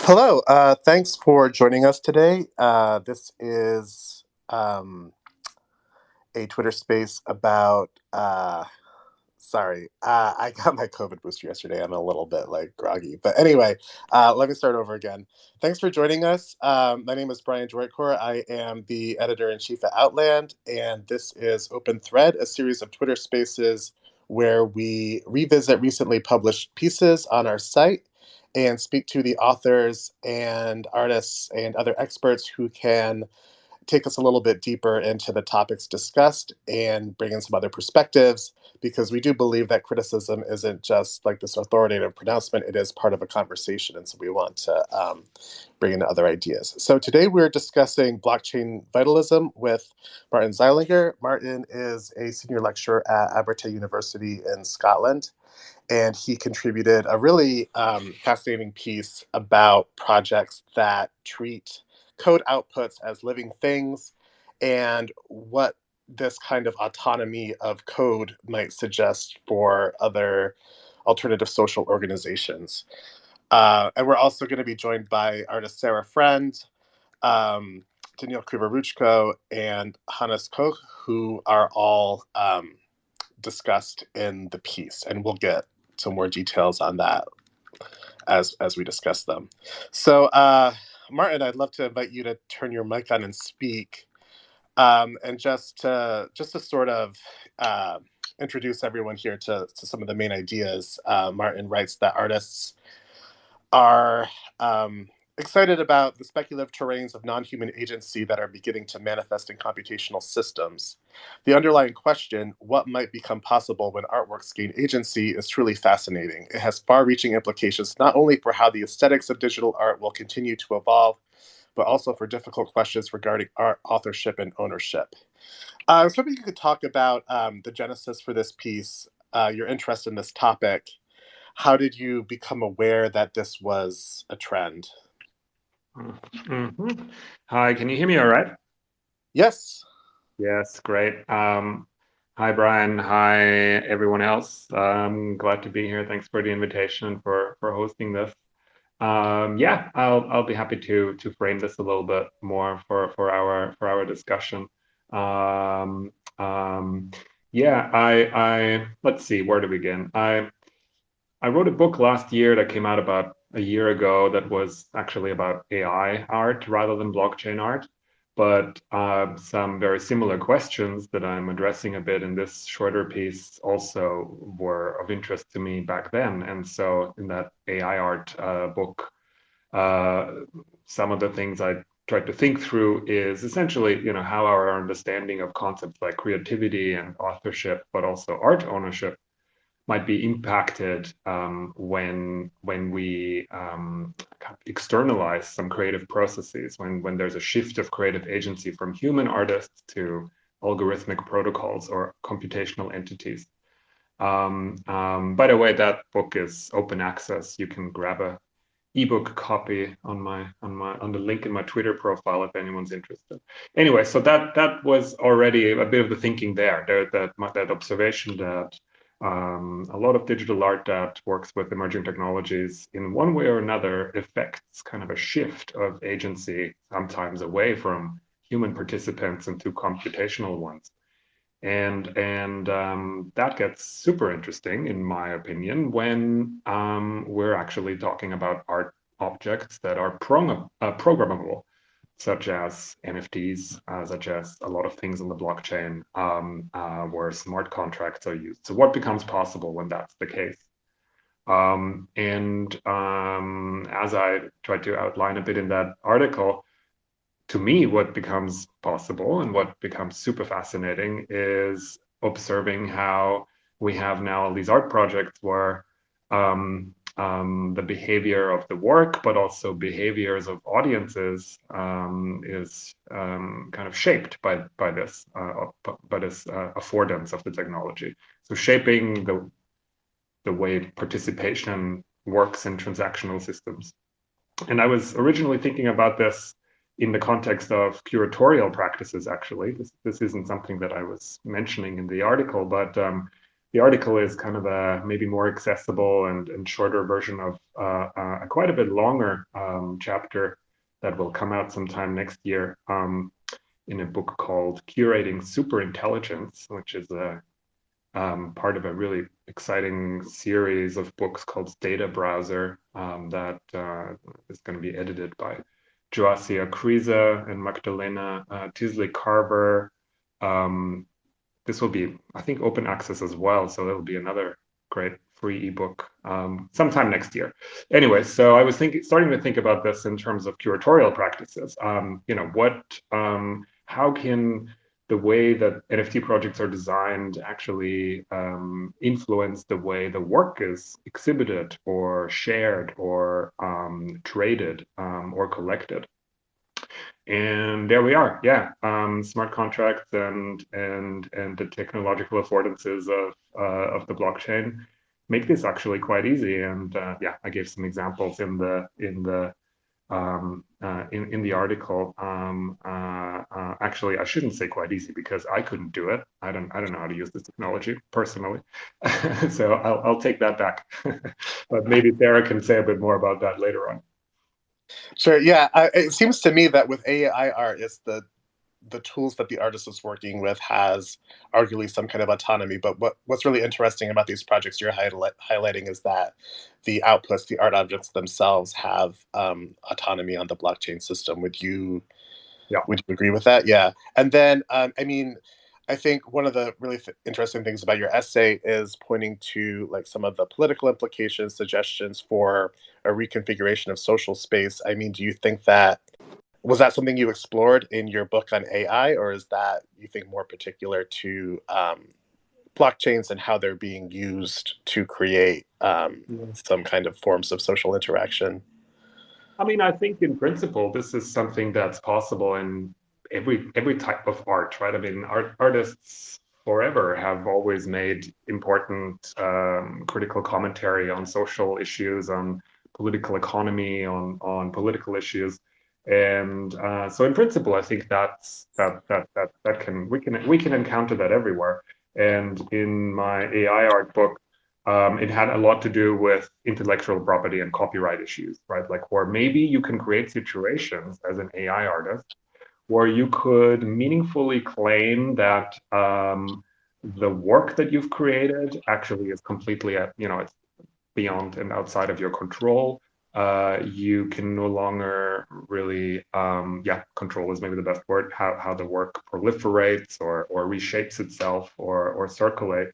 Hello, thanks for joining us today. This is a Twitter space about. Sorry, I got my COVID booster yesterday. I'm a little bit groggy, but anyway, let me start over again. Thanks for joining us. My name is Brian Joytcore. I am the editor in chief at Outland, and this is Open Thread, a series of Twitter spaces where we revisit recently published pieces on our site and speak to the authors and artists and other experts who can take us a little bit deeper into the topics discussed and bring in some other perspectives, because we do believe that criticism isn't just like this authoritative pronouncement, it is part of a conversation. And so we want to bring in other ideas. So today we're discussing blockchain vitalism with Martin Zeilinger. Martin is a senior lecturer at Abertay University in Scotland, and he contributed a really fascinating piece about projects that treat code outputs as living things and what this kind of autonomy of code might suggest for other alternative social organizations. And we're also going to be joined by artist Sarah Friend, Daniel Krivoruchko, and Hannes Koch, who are all discussed in the piece. And we'll get some more details on that as we discuss them. So, Martin, I'd love to invite you to turn your mic on and speak, and just to sort of introduce everyone here to some of the main ideas. Martin writes that artists are excited about the speculative terrains of non-human agency that are beginning to manifest in computational systems. The underlying question, what might become possible when artworks gain agency, is truly fascinating. It has far-reaching implications not only for how the aesthetics of digital art will continue to evolve, but also for difficult questions regarding art authorship and ownership. I was hoping you could talk about the genesis for this piece, your interest in this topic. How did you become aware that this was a trend? Mm-hmm. Hi, can you hear me all right? Yes. Yes, great. Hi, Brian. Hi, everyone else. Glad to be here. Thanks for the invitation and for hosting this. Yeah, I'll be happy to frame this a little bit more for our discussion. Um, um, yeah, I let's see, where to begin. I wrote a book last year that came out about a year ago that was actually about AI art rather than blockchain art. But some very similar questions that I'm addressing a bit in this shorter piece also were of interest to me back then. And so in that AI art book, uh, some of the things I tried to think through is essentially, how our understanding of concepts like creativity and authorship, but also art ownership might be impacted when we externalize some creative processes, when there's a shift of creative agency from human artists to algorithmic protocols or computational entities. By the way, that book is open access. You can grab a ebook copy on the link in my Twitter profile if anyone's interested. Anyway, so that was already a bit of the thinking there. That observation that a lot of digital art that works with emerging technologies in one way or another affects kind of a shift of agency, sometimes away from human participants into computational ones. And that gets super interesting, in my opinion, when we're actually talking about art objects that are programmable, such as NFTs, such as a lot of things on the blockchain, where smart contracts are used. So what becomes possible when that's the case? And as I tried to outline a bit in that article, to me, what becomes possible and what becomes super fascinating is observing how we have now all these art projects where the behavior of the work, but also behaviors of audiences, is kind of shaped by this affordance of the technology. So shaping the way participation works in transactional systems. And I was originally thinking about this in the context of curatorial practices, actually. This isn't something that I was mentioning in the article, but the article is kind of a maybe more accessible and shorter version of a quite a bit longer chapter that will come out sometime next year in a book called Curating Superintelligence, which is a part of a really exciting series of books called Data Browser that is going to be edited by Joasia Kriza and Magdalena Tisley Carver. Um, this will be, I think, open access as well, so it'll be another great free ebook sometime next year. Anyway, so I was starting to think about this in terms of curatorial practices. How can the way that NFT projects are designed actually influence the way the work is exhibited or shared or traded or collected? And there we are. Yeah, smart contracts and the technological affordances of the blockchain make this actually quite easy. And yeah, I gave some examples in the article. Actually, I shouldn't say quite easy because I couldn't do it. I don't know how to use this technology personally, so I'll take that back. But maybe Sarah can say a bit more about that later on. Sure. Yeah. It seems to me that with AI art, it's the tools that the artist is working with has arguably some kind of autonomy. But what's really interesting about these projects you're highlighting is that the outputs, the art objects themselves, have autonomy on the blockchain system. Yeah. Would you agree with that? Yeah. And then, I mean, I think one of the really interesting things about your essay is pointing to like some of the political implications, suggestions for a reconfiguration of social space. I mean, do you think that was that something you explored in your book on AI, or is that you think more particular to blockchains and how they're being used to create some kind of forms of social interaction? I mean, I think in principle, this is something that's possible in every type of art, right? I mean, artists forever have always made important critical commentary on social issues, on political economy, on political issues, and so in principle, I think that can we can encounter that everywhere. And in my AI art book, it had a lot to do with intellectual property and copyright issues, right? Like, where maybe you can create situations as an AI artist where you could meaningfully claim that the work that you've created actually is completely, it's beyond and outside of your control. You can no longer really, control is maybe the best word, how the work proliferates or reshapes itself or circulates.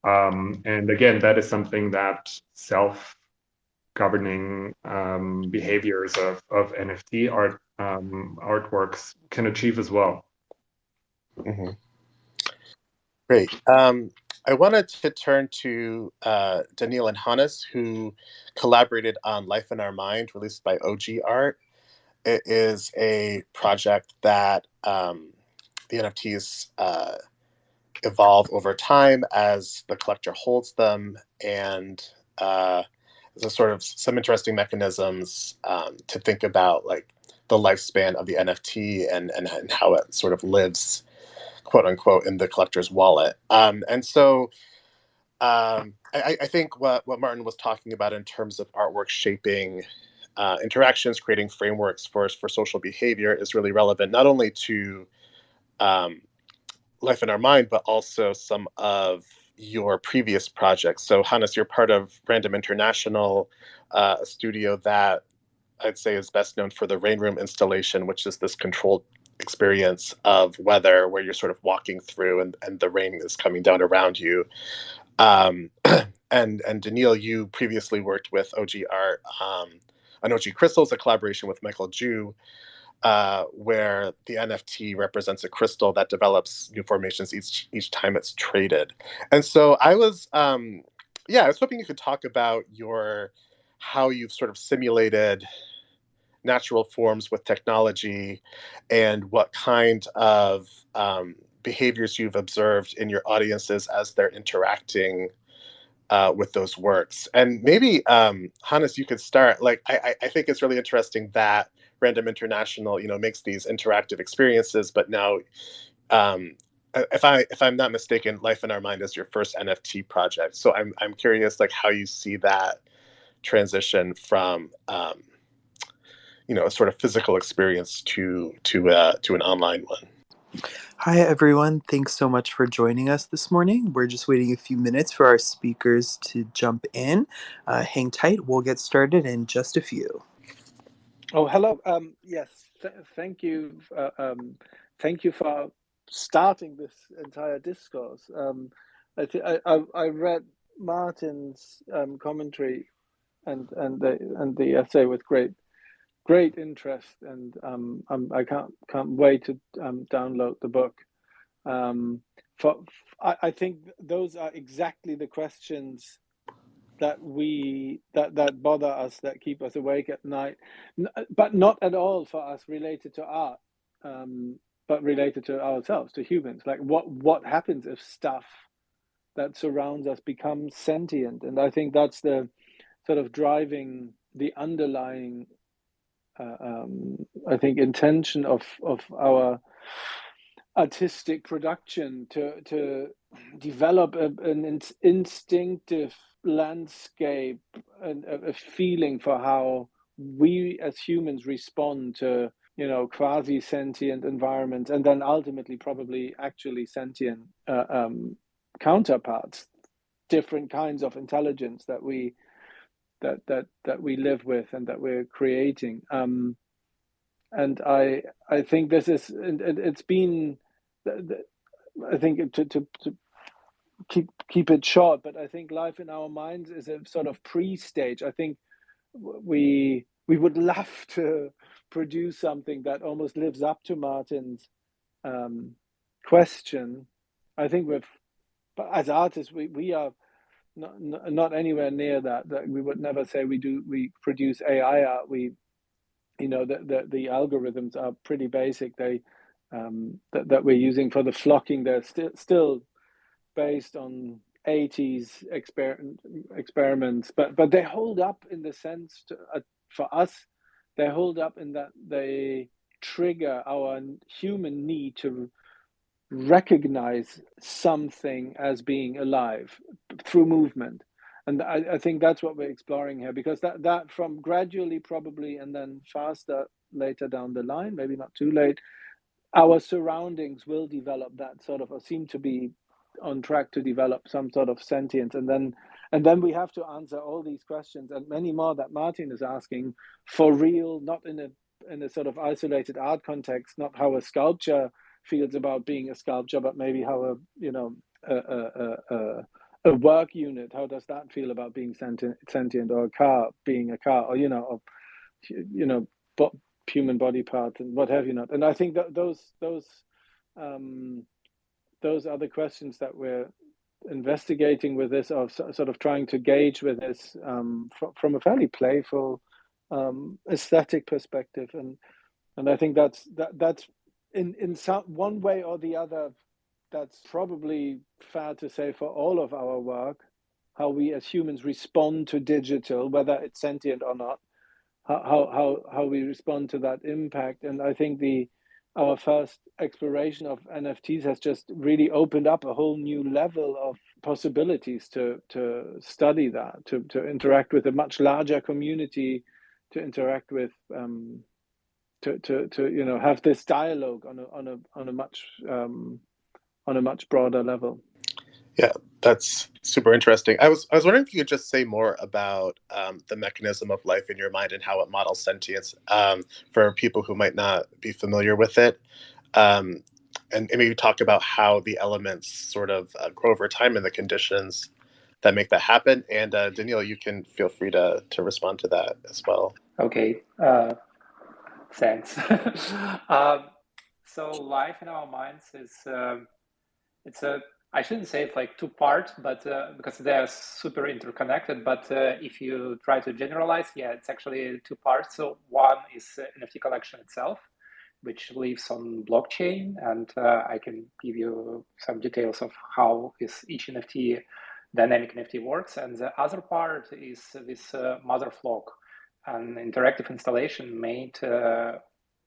And again, that is something that self-governing behaviors of NFT artworks can achieve as well. Hmm. Great. I wanted to turn to Daniil and Hannes, who collaborated on Life in Our Mind, released by og.art. It is a project that the NFTs evolve over time as the collector holds them, and there's a sort of some interesting mechanisms to think about, like the lifespan of the NFT and how it sort of lives, quote unquote, in the collector's wallet. And so I think what Martin was talking about in terms of artwork shaping interactions, creating frameworks for social behavior is really relevant, not only to um, Life in Our Mind, but also some of your previous projects. So, Hannes, you're part of Random International, a studio that I'd say is best known for the Rain Room installation, which is this controlled experience of weather where you're sort of walking through and the rain is coming down around you. Um, and Daniil, you previously worked with OG Art on OG Crystals, a collaboration with Michael Jew, where the NFT represents a crystal that develops new formations each time it's traded. And so I was hoping you could talk about your how you've sort of simulated natural forms with technology and what kind of behaviors you've observed in your audiences as they're interacting with those works. And maybe Hannes, you could start. Like, I think it's really interesting that Random International, makes these interactive experiences, but now if I'm not mistaken, Life in Our Mind is your first NFT project. So I'm curious, like, how you see that transition from a sort of physical experience to an online one. Hi, everyone. Thanks so much for joining us this morning. We're just waiting a few minutes for our speakers to jump in. Hang tight. We'll get started in just a few. Oh, hello. Yes, thank you. Thank you for starting this entire discourse. I read Martin's commentary and the essay with great interest, and I can't wait to download the book. I think those are exactly the questions that bother us, that keep us awake at night, but not at all for us related to art, but related to ourselves, to humans. Like what happens if stuff that surrounds us becomes sentient? And I think that's the sort of driving, the underlying I think intention of our artistic production, to develop an instinctive landscape and a feeling for how we as humans respond to quasi sentient environments, and then ultimately probably actually sentient counterparts, different kinds of intelligence that we live with and that we're creating. And I think this is, and it's been, I think, to keep it short, but I think Life in Our Minds is a sort of pre-stage. I think we would love to produce something that almost lives up to Martin's question. I think but as artists, we are not anywhere near that. That we would never say we produce AI art. The algorithms are pretty basic. That we're using for the flocking, they're still based on 80s experiments, but they hold up in the sense for us, they hold up in that they trigger our human need to recognize something as being alive through movement. And I think that's what we're exploring here, because that from gradually probably, and then faster later down the line, maybe not too late, our surroundings will develop that sort of, or seem to be on track to develop some sort of sentience. And then we have to answer all these questions and many more that Martin is asking for real, not in a sort of isolated art context, not how a sculpture feels about being a sculpture, but maybe how a work unit, how does that feel about being sentient, or a car being a car, or human body parts and what have you not. And I think that those are the questions that we're investigating with this, or sort of trying to gauge with this, from a fairly playful aesthetic perspective. And I think that's in some one way or the other, that's probably fair to say for all of our work, how we as humans respond to digital, whether it's sentient or not, how we respond to that impact. And I think our first exploration of NFTs has just really opened up a whole new level of possibilities to study that, to interact with a much larger community, to interact with to have this dialogue on a much broader level. Yeah, that's super interesting. I was wondering if you could just say more about the mechanism of life in your mind and how it models sentience, for people who might not be familiar with it, and maybe talk about how the elements sort of grow over time and the conditions that make that happen. And Danielle, you can feel free to respond to that as well. Okay, thanks. So Life in Our Minds is it's a, I shouldn't say it's like two parts, but because they are super interconnected. But if you try to generalize, yeah, it's actually two parts. So one is NFT collection itself, which lives on blockchain, and I can give you some details of how is each NFT, dynamic NFT works. And the other part is this mother flock, an interactive installation made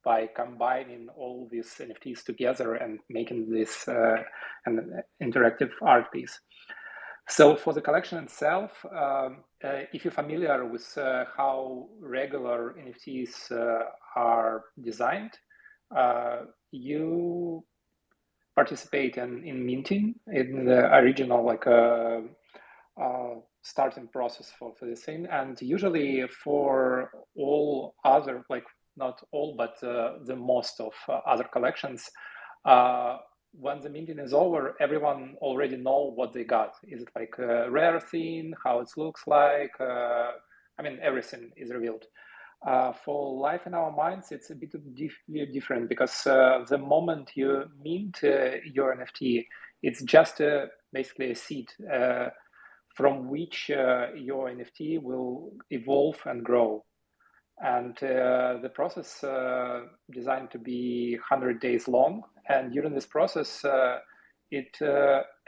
by combining all these NFTs together and making this an interactive art piece. So for the collection itself, if you're familiar with how regular NFTs are designed, you participate in minting in the original starting process for this thing. And usually for all other, like not all, but the most of other collections, when the minting is over, everyone already know what they got. Is it like a rare thing, how it looks like? I mean, everything is revealed. For Life in Our Minds, it's a bit different because the moment you mint your NFT, it's just basically a seed from which your NFT will evolve and grow. And the process designed to be 100 days long. And during this process, it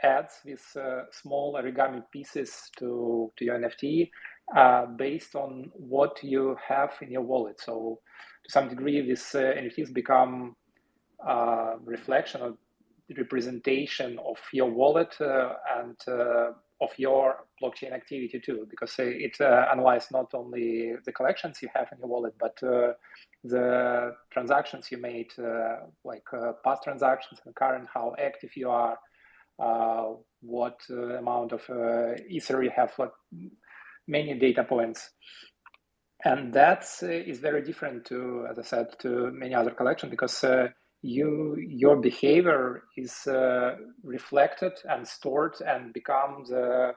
adds these small origami pieces to your NFT based on what you have in your wallet. So to some degree, these NFTs become reflection of the representation of your wallet and of your blockchain activity too, because it analyzes not only the collections you have in your wallet, but the transactions you made, like past transactions and current, how active you are, what amount of Ether you have, like many data points. And that is very different to, as I said, to many other collections, because your behavior is reflected and stored and becomes the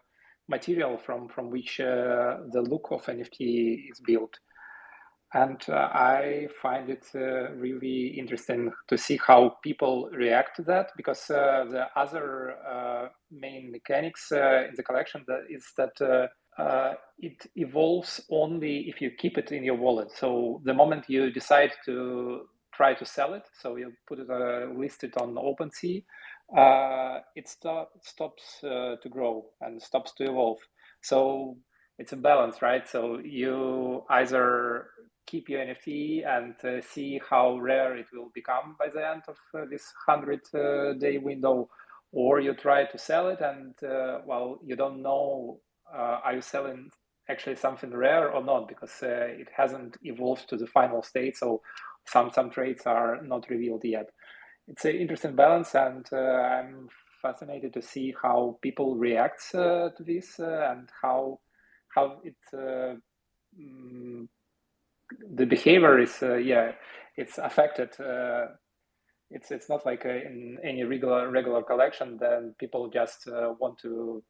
material from which the look of NFT is built. And I find it really interesting to see how people react to that, because the other main mechanics in the collection is that it evolves only if you keep it in your wallet. So the moment you decide to try to sell it, so you put it list it on OpenSea, it stops to grow and stops to evolve. So it's a balance, right? So you either keep your NFT and see how rare it will become by the end of this 100-day window, or you try to sell it and well, you don't know are you selling actually something rare or not, because it hasn't evolved to the final state. So some traits are not revealed yet. It's an interesting balance, and I'm fascinated to see how people react to this and how it the behavior is it's affected. It's not like in any regular collection. Then people just want to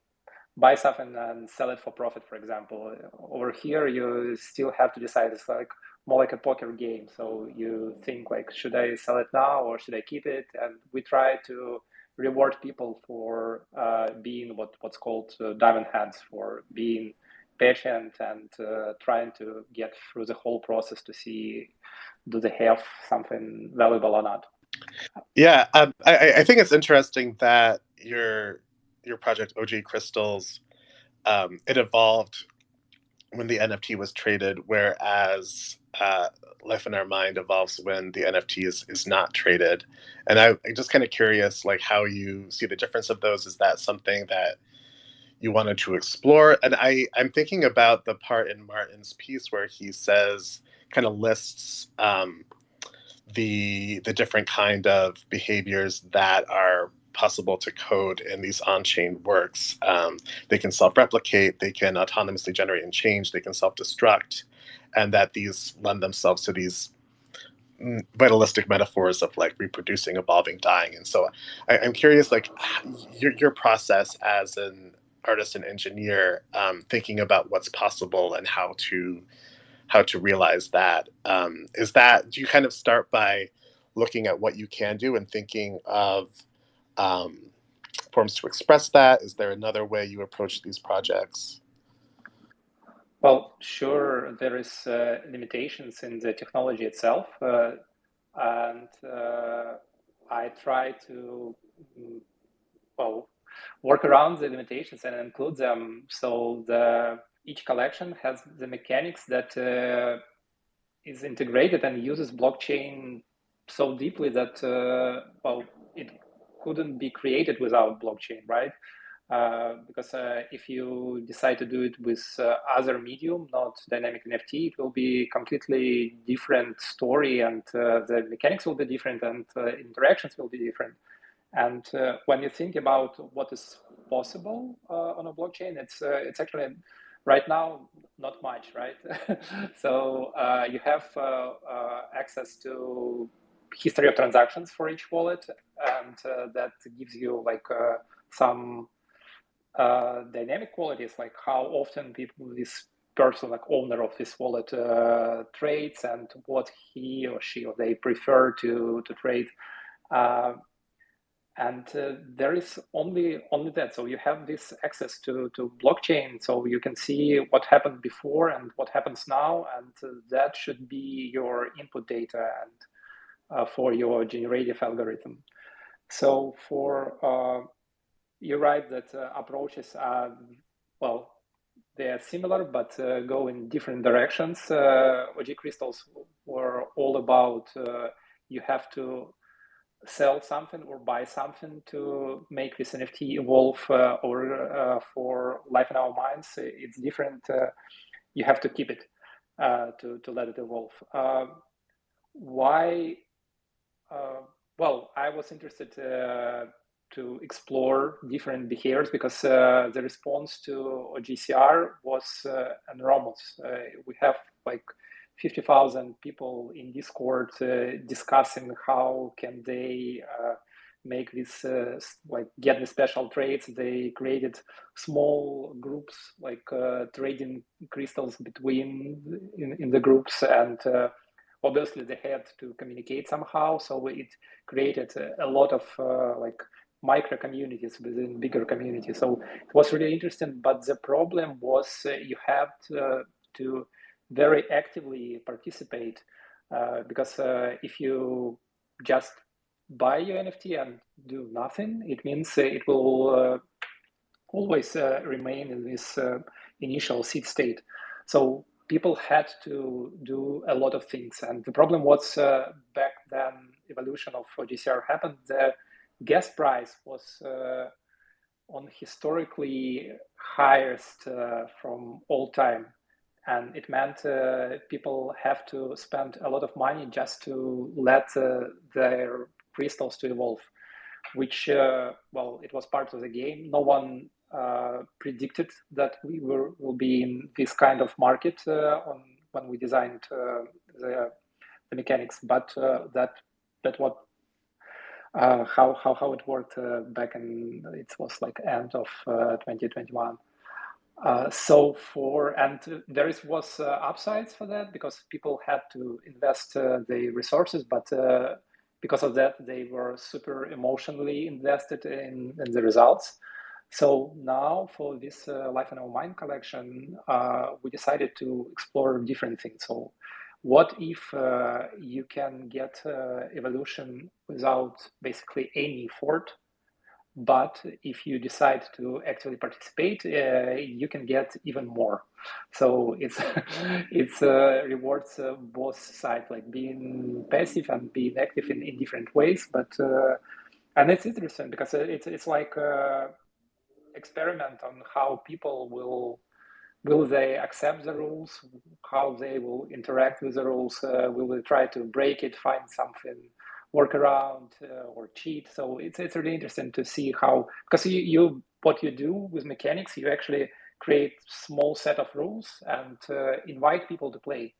buy something and sell it for profit, for example. Over here, you still have to decide. It's like more like a poker game. So you think like, should I sell it now or should I keep it? And we try to reward people for being what's called diamond hands, for being patient and trying to get through the whole process to see, do they have something valuable or not. Yeah, I think it's interesting that your project OG Crystals, it evolved when the NFT was traded, whereas Life in Our Mind evolves when the NFT is not traded. And I'm just kind of curious, like how you see the difference of those. Is that something that you wanted to explore? And I'm thinking about the part in Martin's piece where he says, kind of lists the different kind of behaviors that are possible to code in these on-chain works. They can self-replicate, they can autonomously generate and change, they can self-destruct, and that these lend themselves to these vitalistic metaphors of like reproducing, evolving, dying. And so I'm curious, like your process as an artist and engineer, thinking about what's possible and how to realize that. Is that, do you kind of start by looking at what you can do and thinking of forms to express that? Is there another way you approach these projects? Well, sure, there is limitations in the technology itself, and I try to work around the limitations and include them. So each collection has the mechanics that is integrated and uses blockchain so deeply that well, it couldn't be created without blockchain, right? Because if you decide to do it with other medium, not dynamic NFT, it will be completely different story, and the mechanics will be different, and interactions will be different. And when you think about what is possible on a blockchain, it's actually right now not much, right? So you have access to history of transactions for each wallet, and that gives you like some dynamic qualities, like how often people, this person, like owner of this wallet, trades, and what he or she or they prefer to trade. And there is only that. So you have this access to blockchain, so you can see what happened before and what happens now, and that should be your input data and for your generative algorithm. So for you're right that approaches are, well, they are similar, but go in different directions. OG crystals were all about you have to sell something or buy something to make this NFT evolve, or for Life in Our Minds, it's different. You have to keep it to let it evolve. Why? Well, I was interested to explore different behaviors because the response to OGCR was enormous. We have like 50,000 people in Discord discussing how can they make this like get the special trades. They created small groups like trading crystals between in the groups, and obviously they had to communicate somehow, so it created a lot of like micro communities within bigger communities. So it was really interesting, but the problem was you have to very actively participate, because if you just buy your NFT and do nothing, it means it will always remain in this initial seed state. So people had to do a lot of things, and the problem was back then evolution of GCR happened. The gas price was on historically highest from all time, and it meant people have to spend a lot of money just to let their crystals to evolve, which well, it was part of the game. No one predicted that we will be in this kind of market when we designed the mechanics, but that what how it worked back in, it was like end of 2021. So for, and there was upsides for that because people had to invest the resources, but because of that they were super emotionally invested in the results. So now for this Life in Our Mind collection, we decided to explore different things. So what if you can get evolution without basically any effort, but if you decide to actually participate, you can get even more. So it's rewards both sides, like being passive and being active in different ways. But and it's interesting because it's like experiment on how people will they accept the rules, how they will interact with the rules, will they try to break it, find something, work around, or cheat. So it's really interesting to see how, because you what you do with mechanics, you actually create small set of rules and invite people to play.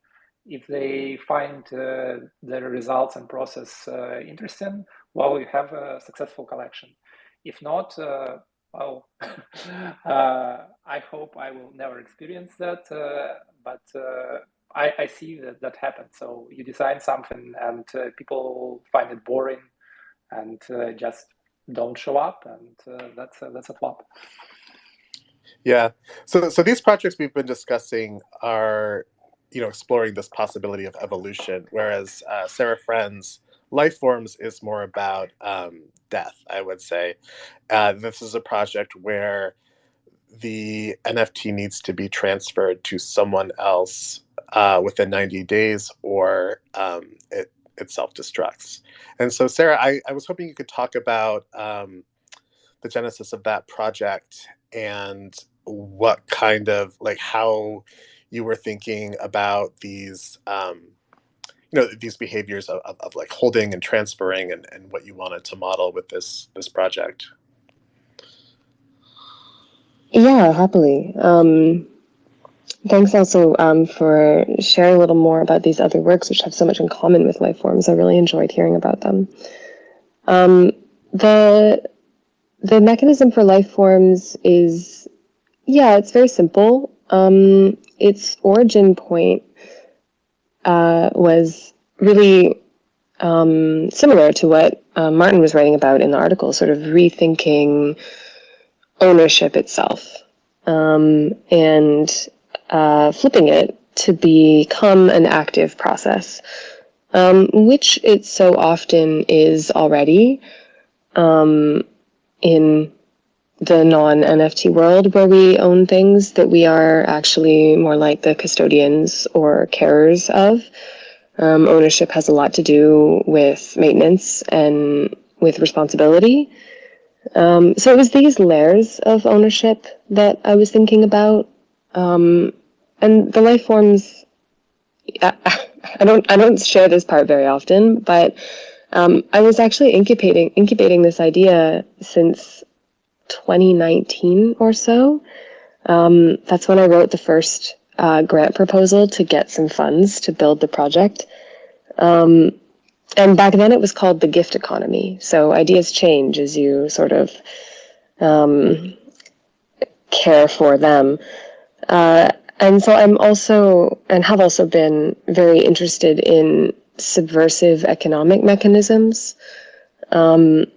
If they find the results and process interesting, well, you have a successful collection. If not, well, I hope I will never experience that, but I see that happens. So you design something and people find it boring and just don't show up, and that's a flop. Yeah. So these projects we've been discussing are, exploring this possibility of evolution, whereas Sarah Friend's Life Forms is more about death, I would say. This is a project where the NFT needs to be transferred to someone else within 90 days, or it self-destructs. And so, Sarah, I was hoping you could talk about the genesis of that project and what kind of, like, how you were thinking about these these behaviors of like holding and transferring, and what you wanted to model with this project. Yeah, happily. Thanks also for sharing a little more about these other works, which have so much in common with life forms. I really enjoyed hearing about them. The mechanism for life forms is, yeah, it's very simple. Its origin point was really similar to what Martin was writing about in the article, sort of rethinking ownership itself, and flipping it to become an active process, which it so often is already in the non-NFT world, where we own things that we are actually more like the custodians or carers of. Ownership has a lot to do with maintenance and with responsibility. So it was these layers of ownership that I was thinking about, and the life forms. I don't share this part very often, but I was actually incubating this idea since 2019 or so. That's when I wrote the first grant proposal to get some funds to build the project. And back then it was called the gift economy. So ideas change as you sort of care for them. And so I'm also, and have also been very interested in subversive economic mechanisms. The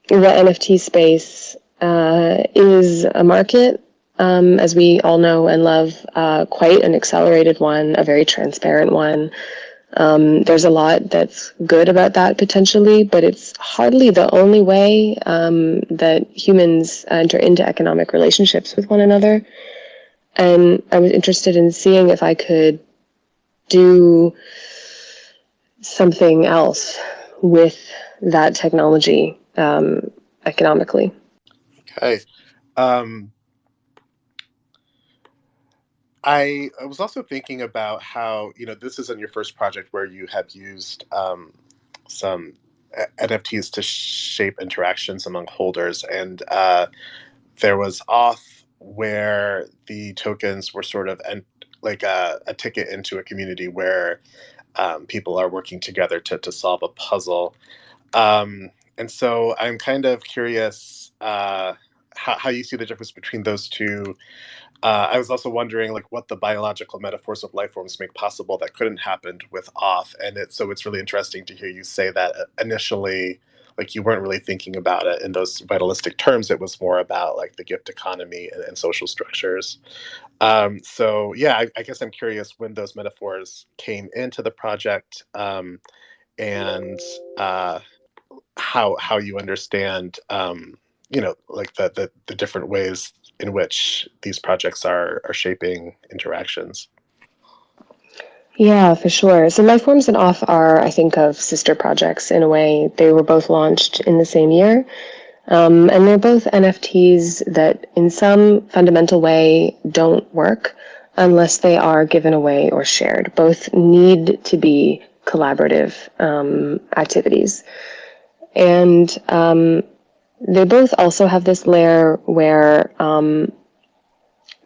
NFT space is a market, as we all know and love, quite an accelerated one, a very transparent one. There's a lot that's good about that potentially, but it's hardly the only way that humans enter into economic relationships with one another. And I was interested in seeing if I could do something else with that technology economically. Okay. I was also thinking about how, this isn't your first project where you have used some NFTs to shape interactions among holders. And there was Auth, where the tokens were sort of like a ticket into a community where people are working together to solve a puzzle. And so I'm kind of curious how you see the difference between those two. I was also wondering, like, what the biological metaphors of life forms make possible that couldn't happen with Auth. And it's really interesting to hear you say that initially, like, you weren't really thinking about it in those vitalistic terms. It was more about like the gift economy and social structures. So yeah, I guess I'm curious when those metaphors came into the project, and how you understand, like the different ways in which these projects are shaping interactions. Yeah, for sure. So Lifeforms and Off are, I think, of sister projects in a way. They were both launched in the same year. And they're both NFTs that in some fundamental way don't work unless they are given away or shared. Both need to be collaborative activities. And they both also have this layer where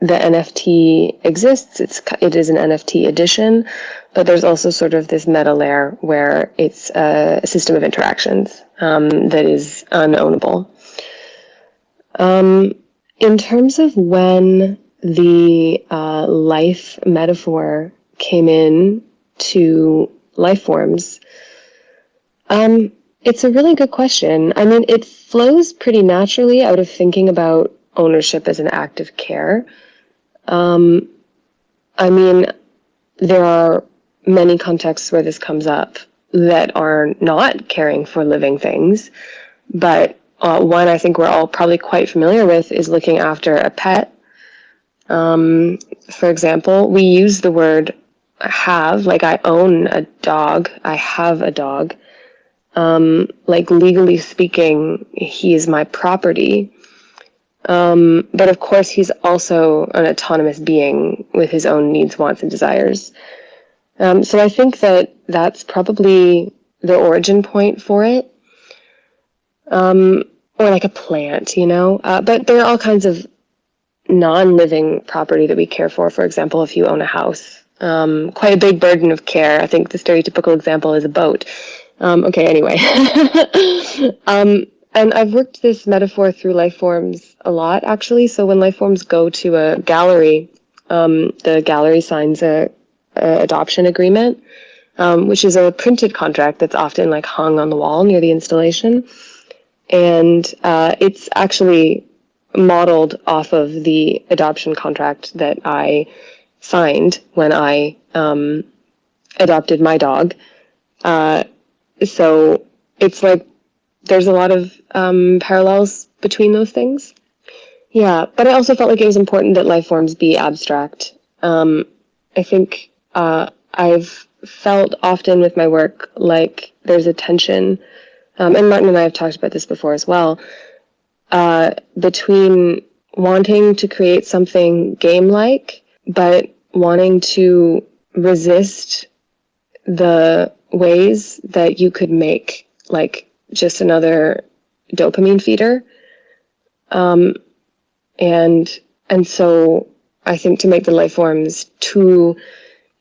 the NFT exists. It is an NFT edition, but there's also sort of this meta layer where it's a system of interactions that is unownable. In terms of when the life metaphor came in to life forms, it's a really good question. I mean, it flows pretty naturally out of thinking about ownership as an act of care. I mean, there are many contexts where this comes up that are not caring for living things, but one I think we're all probably quite familiar with is looking after a pet. For example, we use the word have, like I own a dog, I have a dog. Like legally speaking, he is my property. But of course, he's also an autonomous being with his own needs, wants, and desires. So I think that that's probably the origin point for it. Or like a plant, you know? But there are all kinds of non-living property that we care for. For example, if you own a house, quite a big burden of care. I think the stereotypical example is a boat. Okay, anyway. And I've worked this metaphor through life forms a lot, actually. So when life forms go to a gallery, the gallery signs a adoption agreement, which is a printed contract that's often like hung on the wall near the installation. And it's actually modeled off of the adoption contract that I signed when I adopted my dog. So it's like there's a lot of parallels between those things. Yeah, but I also felt like it was important that life forms be abstract. I think I've felt often with my work like there's a tension, and Martin and I have talked about this before as well, between wanting to create something game-like, but wanting to resist the ways that you could make like just another dopamine feeder. And so I think to make the life forms too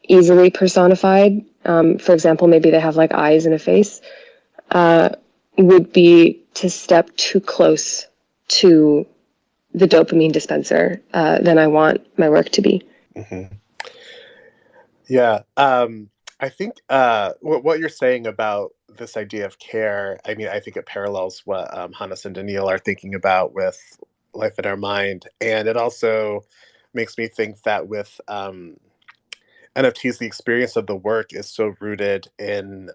easily personified, for example, maybe they have like eyes and a face, would be to step too close to the dopamine dispenser than I want my work to be. Mm-hmm. Yeah. I think what you're saying about this idea of care, I mean, I think it parallels what Hannes and Daniil are thinking about with Life in Our Mind. And it also makes me think that with NFTs, the experience of the work is so rooted in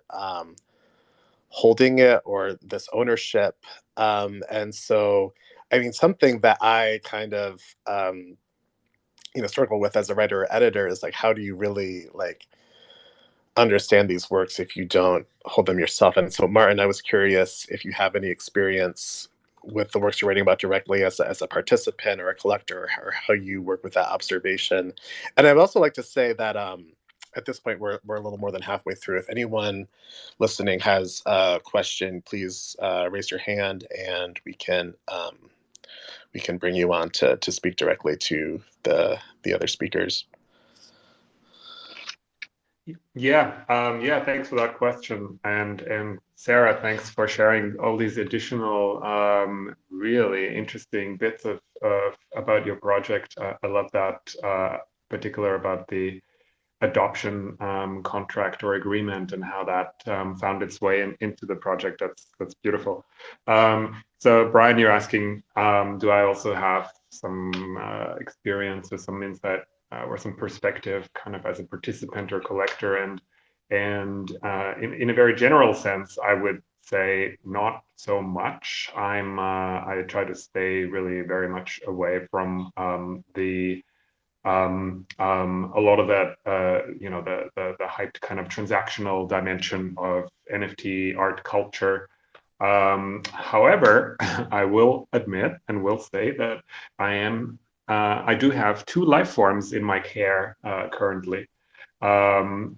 holding it or this ownership. And so, I mean, something that I kind of, struggle with as a writer or editor is like, how do you really like understand these works if you don't hold them yourself? And so, Martin, I was curious if you have any experience with the works you're writing about directly as a participant or a collector, or how you work with that observation. And I'd also like to say that at this point, we're a little more than halfway through. If anyone listening has a question, please raise your hand, and we can bring you on to speak directly to the other speakers. Yeah, thanks for that question. And Sarah, thanks for sharing all these additional really interesting bits of about your project. I love that particular about the adoption contract or agreement and how that found its way into the project. That's beautiful. So Brian, you're asking, do I also have some experience or some insight or some perspective kind of as a participant or collector? And in a very general sense, I would say not so much. I try to stay really very much away from a lot of that, the hyped kind of transactional dimension of NFT art culture. However, I will admit and will say that I do have two life forms in my care currently. But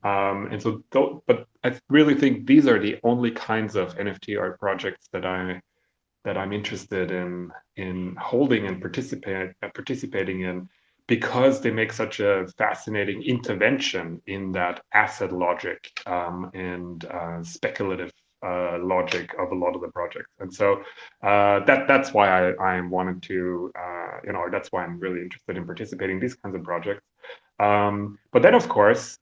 I really think these are the only kinds of NFT art projects that I'm interested in holding and participating in, because they make such a fascinating intervention in that asset logic and speculative logic of a lot of the projects. And so that's why I wanted to, that's why I'm really interested in participating in these kinds of projects. But then, of course,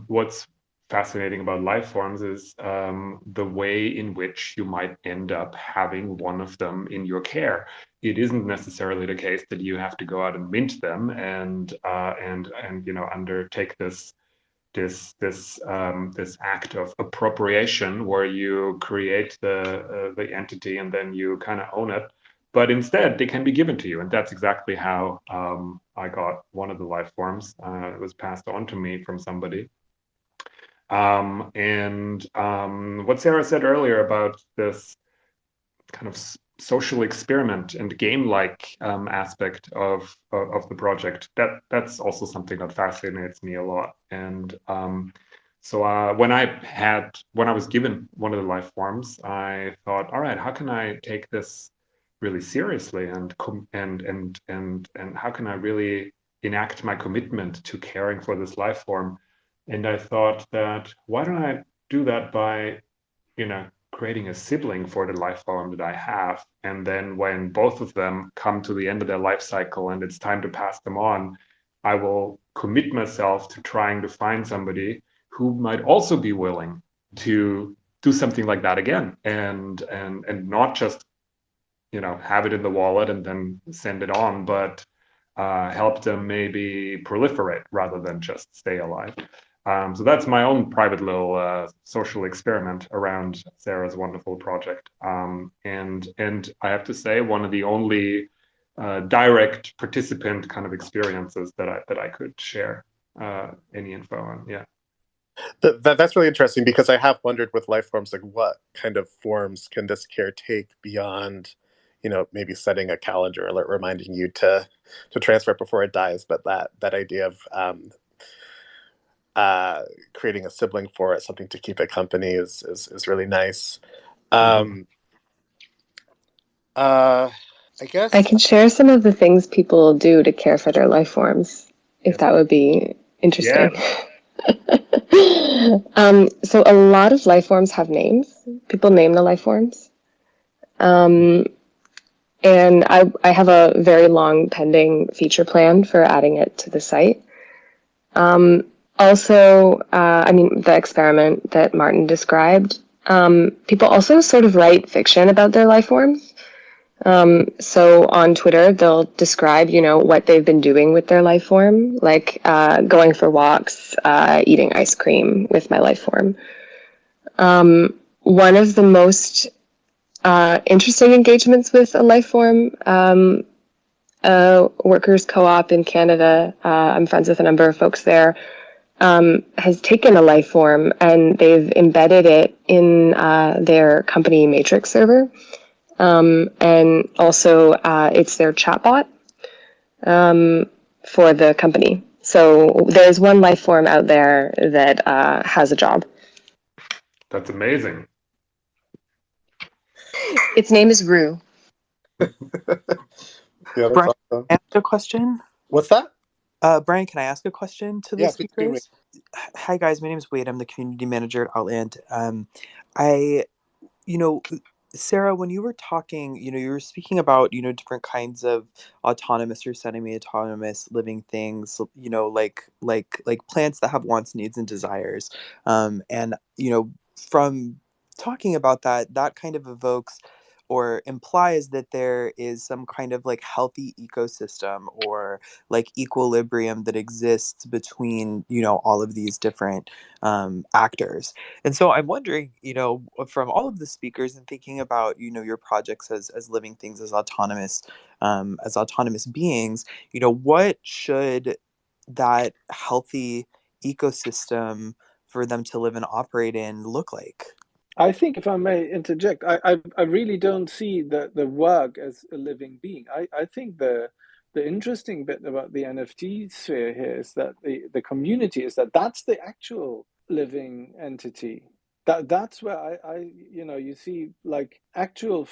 what's fascinating about life forms is the way in which you might end up having one of them in your care. It isn't necessarily the case that you have to go out and mint them and undertake this act of appropriation where you create the entity and then you kind of own it. But instead, they can be given to you, and that's exactly how I got one of the life forms. It was passed on to me from somebody. What Sarah said earlier about this kind of social experiment and game-like aspect of the project, that's also something that fascinates me a lot. And so when I was given one of the life forms, I thought, all right, how can I take this really seriously, and how can I really enact my commitment to caring for this life form? And I thought that, why don't I do that by, creating a sibling for the life form that I have. And then when both of them come to the end of their life cycle and it's time to pass them on, I will commit myself to trying to find somebody who might also be willing to do something like that again, and not just, have it in the wallet and then send it on, but help them maybe proliferate rather than just stay alive. So that's my own private little social experiment around Sarah's wonderful project. And I have to say, one of the only direct participant kind of experiences that I could share any info on. Yeah. That's really interesting, because I have wondered with life forms, like what kind of forms can this care take beyond, maybe setting a calendar alert reminding you to transfer it before it dies. But that idea of creating a sibling for it, something to keep it company, is really nice. Um, I guess I can share some of the things people do to care for their life forms, if yes, that would be Yeah. interesting. So a lot of life forms have names. People name the life forms. And I have a very long pending feature plan for adding it to the site. Also, the experiment that Martin described, people also sort of write fiction about their life forms. So on Twitter, they'll describe, what they've been doing with their life form, like going for walks, eating ice cream with my life form. One of the most interesting engagements with a life form, workers co-op in Canada, I'm friends with a number of folks there, has taken a life form and they've embedded it in their company matrix server. And also, it's their chatbot for the company. So there's one life form out there that has a job. That's amazing. Its name is Rue. yeah, that's Brian, awesome. can I ask a question? What's that? Brian, can I ask a question to the Yeah, please do. speakers? Hi guys, my name is Wade. I'm the community manager at Outland. I you know Sarah, when you were talking, you were speaking about, different kinds of autonomous or semi-autonomous living things, like plants that have wants, needs, and desires. And from talking about that, that kind of evokes or implies that there is some kind of like healthy ecosystem or like equilibrium that exists between, all of these different actors. And so I'm wondering, from all of the speakers and thinking about, your projects as living things, as autonomous beings, what should that healthy ecosystem for them to live and operate in look like? I think, if I may interject, I really don't see the work as a living being. I think the interesting bit about the NFT sphere here is that the community is that's the actual living entity. That's where you see like actual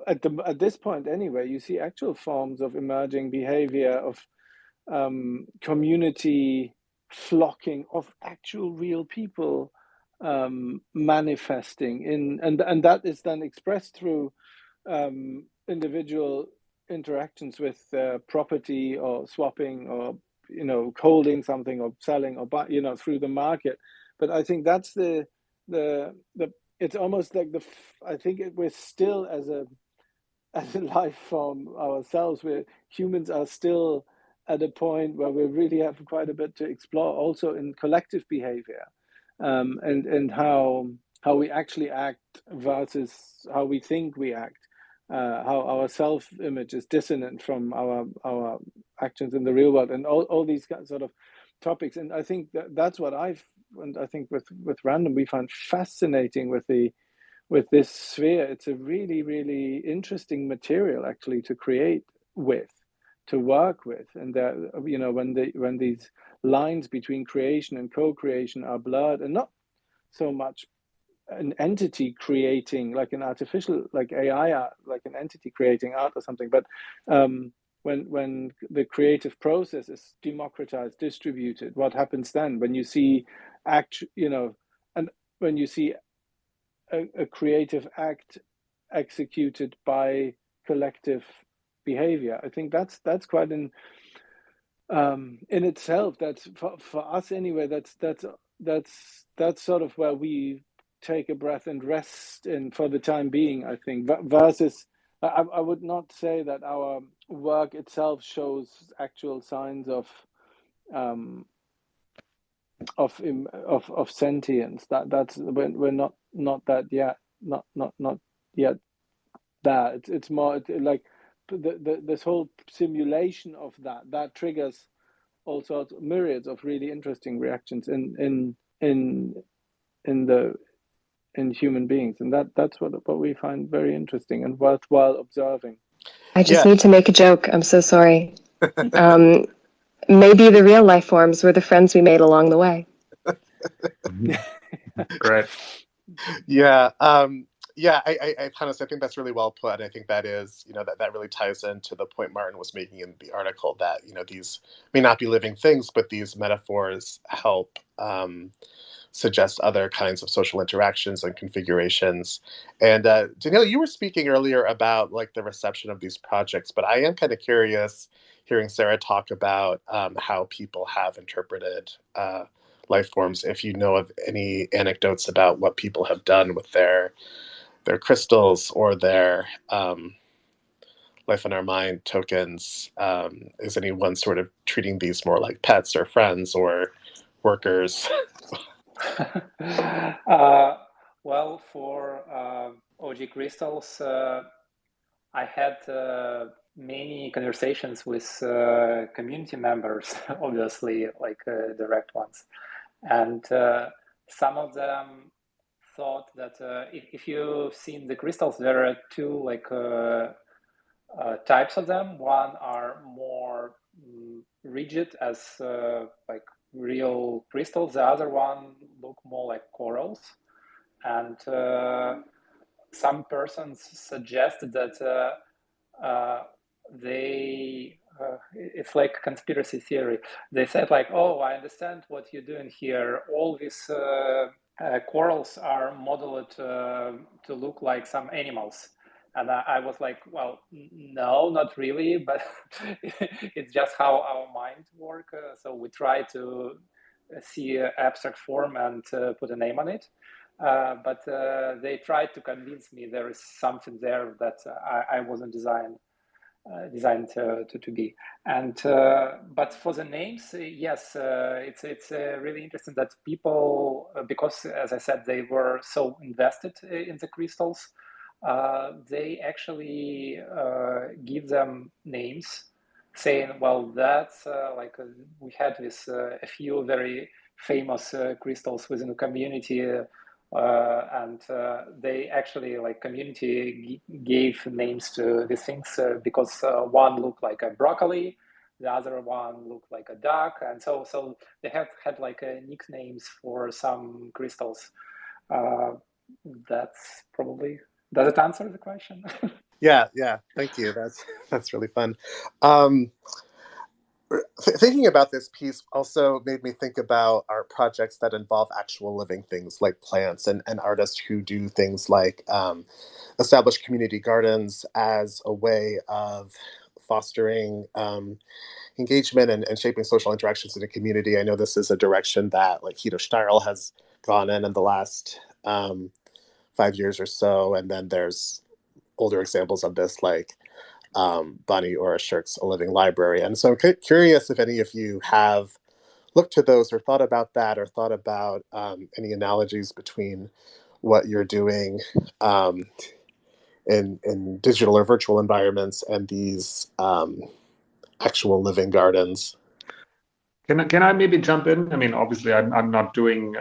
at this point anyway, you see actual forms of emerging behavior of community flocking of actual real people manifesting in, and that is then expressed through individual interactions with property or swapping or holding something or selling or through the market. But I think that's the it's almost like I think we're still as a life form ourselves, where humans are still at a point where we really have quite a bit to explore also in collective behavior, and how we actually act versus how we think we act. how our self-image is dissonant from our actions in the real world, and all these sort of topics. And I think that's what and I think with random we find fascinating with this sphere. It's a really, really interesting material actually to create with, to work with. And that, you know, when these lines between creation and co-creation are blurred, and not so much an entity creating like an artificial, like AI art, like an entity creating art or something, but when the creative process is democratized, distributed, what happens then when you see you know, and when you see a creative act executed by collective behavior? I think that's quite an in itself. That's for us anyway. That's sort of where we take a breath and rest in for the time being. I think versus. I would not say that our work itself shows actual signs um, of sentience. That's we're not that yet. Not yet. That it's more like this whole simulation of that triggers all sorts of myriads of really interesting reactions in the in human beings, and that's what we find very interesting and worthwhile observing. I just need to make a joke. I'm so sorry. Maybe the real life forms were the friends we made along the way. Great. Yeah. I kind of I think that's really well put. And I think that is, that really ties into the point Martin was making in the article that, these may not be living things, but these metaphors help suggest other kinds of social interactions and configurations. And Danielle, you were speaking earlier about like the reception of these projects, but I am kind of curious hearing Sarah talk about how people have interpreted life forms. If you know of any anecdotes about what people have done with their crystals or their life in our mind tokens, is anyone sort of treating these more like pets or friends or workers? Well, for OG crystals, I had many conversations with community members, obviously, like direct ones. And some of them thought that if you've seen the crystals, there are two like types of them. One are more rigid as like real crystals. The other one look more like corals. And some persons suggested that it's like conspiracy theory. They said like, oh, I understand what you're doing here. All these corals are modeled to look like some animals. And I was like, well, no, not really, but it's just how our minds work. So we try to see an abstract form and put a name on it. But they tried to convince me there is something there that I wasn't designed to be. And but for the names, yes, it's really interesting that people, because as I said, they were so invested in the crystals, they actually give them names, saying, well, that's like we had this a few very famous crystals within the community. And they actually like community gave names to these things because one looked like a broccoli, the other one looked like a duck, and so they have had like nicknames for some crystals. That's probably, does it answer the question? Yeah, thank you. That's really fun. Thinking about this piece also made me think about art projects that involve actual living things like plants, and artists who do things like establish community gardens as a way of fostering engagement and shaping social interactions in a community. I know this is a direction that like Hito Steyerl has gone in the last 5 years or so, and then there's older examples of this like Bonnie Orashirk's A Living Library. And so I'm curious if any of you have looked to those or thought about that or thought about any analogies between what you're doing in digital or virtual environments and these actual living gardens. Can I maybe jump in? I mean, obviously, I'm not doing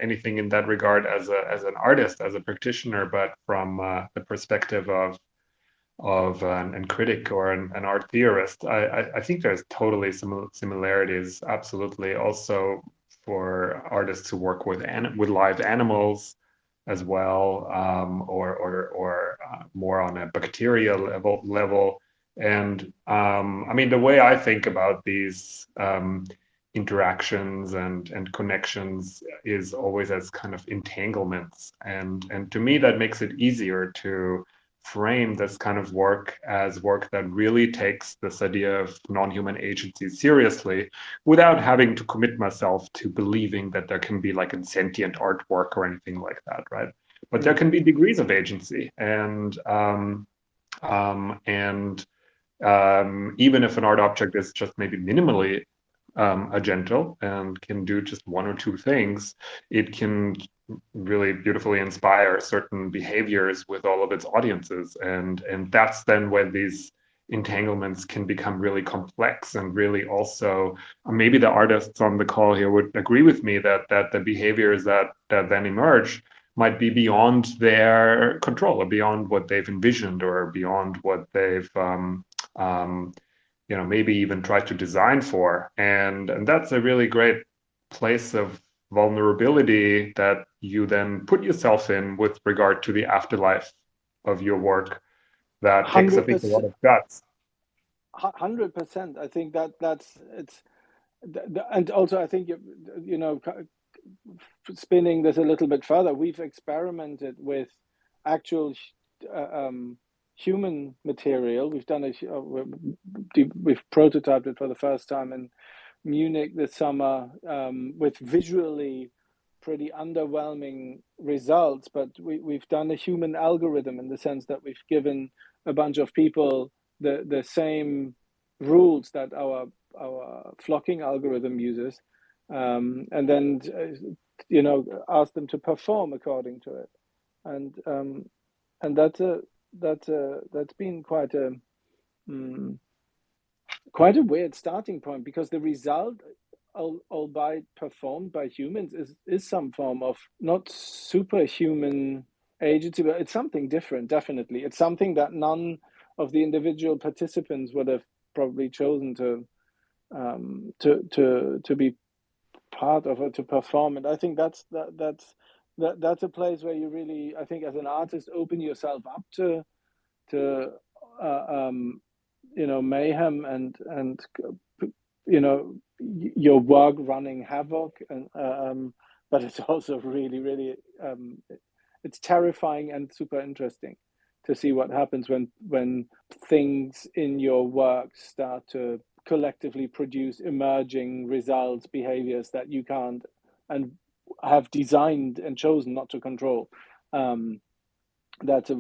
anything in that regard as an artist, as a practitioner, but from the perspective of an critic or an art theorist, I think there's totally similarities, absolutely. Also for artists who work with live animals as well, or more on a bacterial level. And I mean, the way I think about these interactions and connections is always as kind of entanglements, and to me that makes it easier to frame this kind of work as work that really takes this idea of non-human agency seriously without having to commit myself to believing that there can be like a sentient artwork or anything like that, right? But there can be degrees of agency, and even if an art object is just maybe minimally agential and can do just one or two things, it can really beautifully inspire certain behaviors with all of its audiences, and that's then when these entanglements can become really complex and really also maybe the artists on the call here would agree with me that the behaviors that then emerge might be beyond their control or beyond what they've envisioned or beyond what they've maybe even tried to design for. And that's a really great place of vulnerability that you then put yourself in with regard to the afterlife of your work. That takes, I think, a lot of guts. 100%. I think that's it's, and also I think spinning this a little bit further, we've experimented with actual human material. We've done we've prototyped it for the first time in Munich this summer with visually pretty underwhelming results, but we've done a human algorithm in the sense that we've given a bunch of people the same rules that our flocking algorithm uses, and then ask them to perform according to it, and that's been quite a weird starting point, because the result, albeit performed by humans, is some form of not superhuman agency, but it's something different. Definitely, it's something that none of the individual participants would have probably chosen to be part of it, to perform. And I think that's a place where you really, I think, as an artist, open yourself up to mayhem and your work running havoc, and but it's also really it's terrifying and super interesting to see what happens when things in your work start to collectively produce emerging results, behaviors that you can't and have designed and chosen not to control. That's a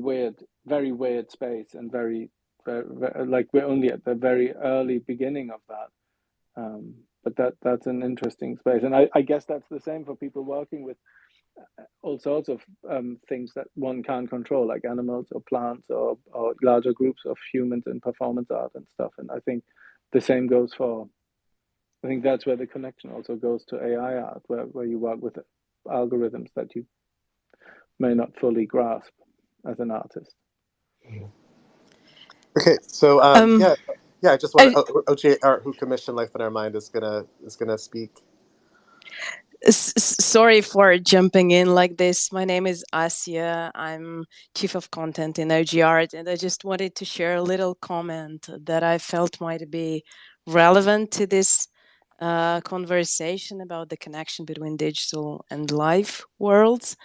very weird space, and very like we're only at the very early beginning of that. But that's an interesting space, and I guess that's the same for people working with all sorts of things that one can't control, like animals or plants or larger groups of humans in performance art and stuff. And I think the same goes for, I think that's where the connection also goes to AI art, where you work with algorithms that you may not fully grasp as an artist. Okay, so I just want og.art, who commissioned Life in Our Mind, is gonna speak. Sorry for jumping in like this. My name is Asia. I'm chief of content in og.art, and I just wanted to share a little comment that I felt might be relevant to this conversation about the connection between digital and live worlds,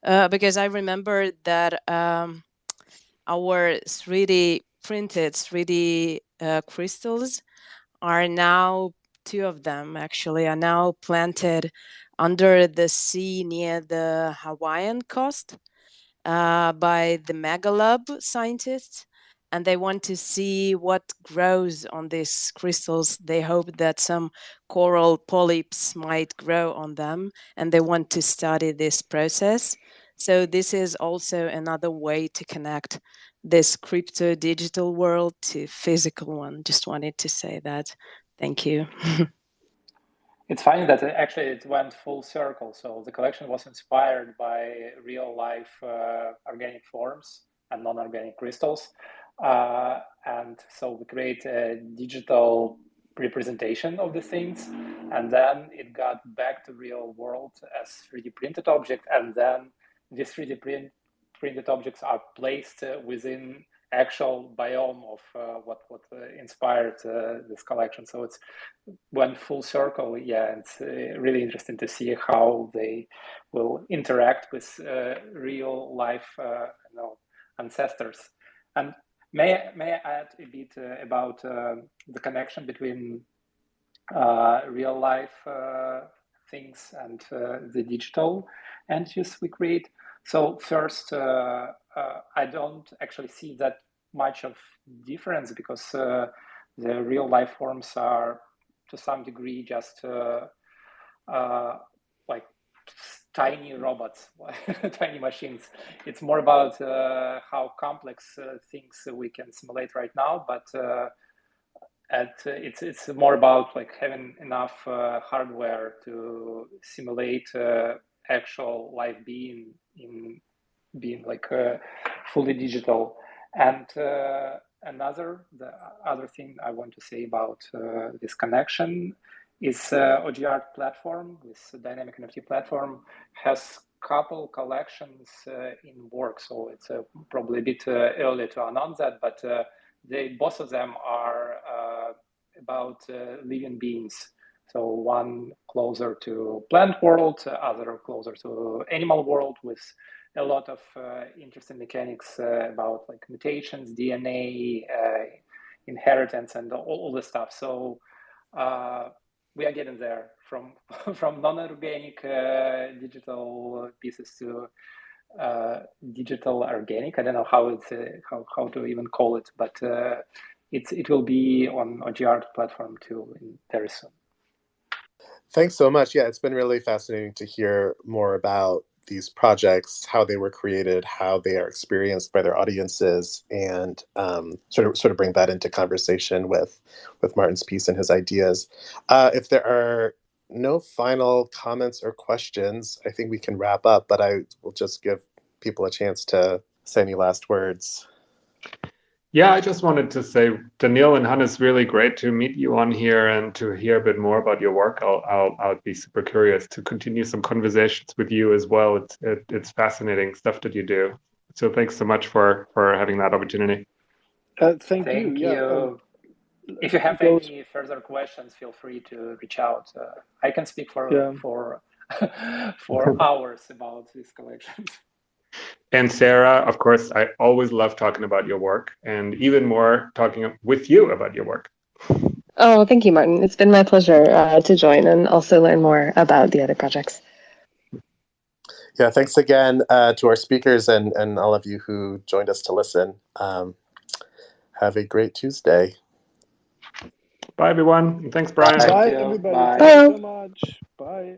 because I remember that our 3D printed 3D crystals are now, two of them actually, are now planted under the sea near the Hawaiian coast by the Megalab scientists. And they want to see what grows on these crystals. They hope that some coral polyps might grow on them, and they want to study this process. So this is also another way to connect this crypto digital world to physical one. Just wanted to say that. Thank you. It's funny that actually it went full circle. So the collection was inspired by real life organic forms and non-organic crystals. And so we create a digital representation of the things, and then it got back to real world as 3D printed object, and then these 3D printed objects are placed within actual biome of what inspired this collection. So it's went full circle. Yeah, it's really interesting to see how they will interact with real life ancestors. And may I add a bit about the connection between real life things and the digital entities we create? So first, I don't actually see that much of difference, because the real life forms are to some degree just like tiny robots, tiny machines. It's more about how complex things we can simulate right now, but it's more about like having enough hardware to simulate actual life being in being like fully digital. And the other thing I want to say about this connection is og.art platform, this dynamic NFT platform, has couple collections in work. So it's probably a bit early to announce that, but both of them are about living beings. So one closer to plant world, other closer to animal world, with a lot of interesting mechanics about like mutations, DNA, inheritance, and all the stuff. So we are getting there from from non-organic digital pieces to digital organic. I don't know how it's how to even call it, but it will be on og.art platform too very soon. Thanks so much. Yeah, it's been really fascinating to hear more about these projects, how they were created, how they are experienced by their audiences, and sort of bring that into conversation with Martin's piece and his ideas. If there are no final comments or questions, I think we can wrap up, but I will just give people a chance to say any last words. Yeah, I just wanted to say, Daniil and Hannes, really great to meet you on here and to hear a bit more about your work. I'll be super curious to continue some conversations with you as well. It's fascinating stuff that you do. So thanks so much for having that opportunity. Thank you. Yeah. If you have any further questions, feel free to reach out. I can speak for hours about these collections. And Sarah, of course, I always love talking about your work, and even more talking with you about your work. Oh, thank you, Martin. It's been my pleasure to join and also learn more about the other projects. Yeah, thanks again to our speakers and all of you who joined us to listen. Have a great Tuesday. Bye, everyone. Thanks, Brian. Bye, everybody. Bye. Thank you so much. Bye.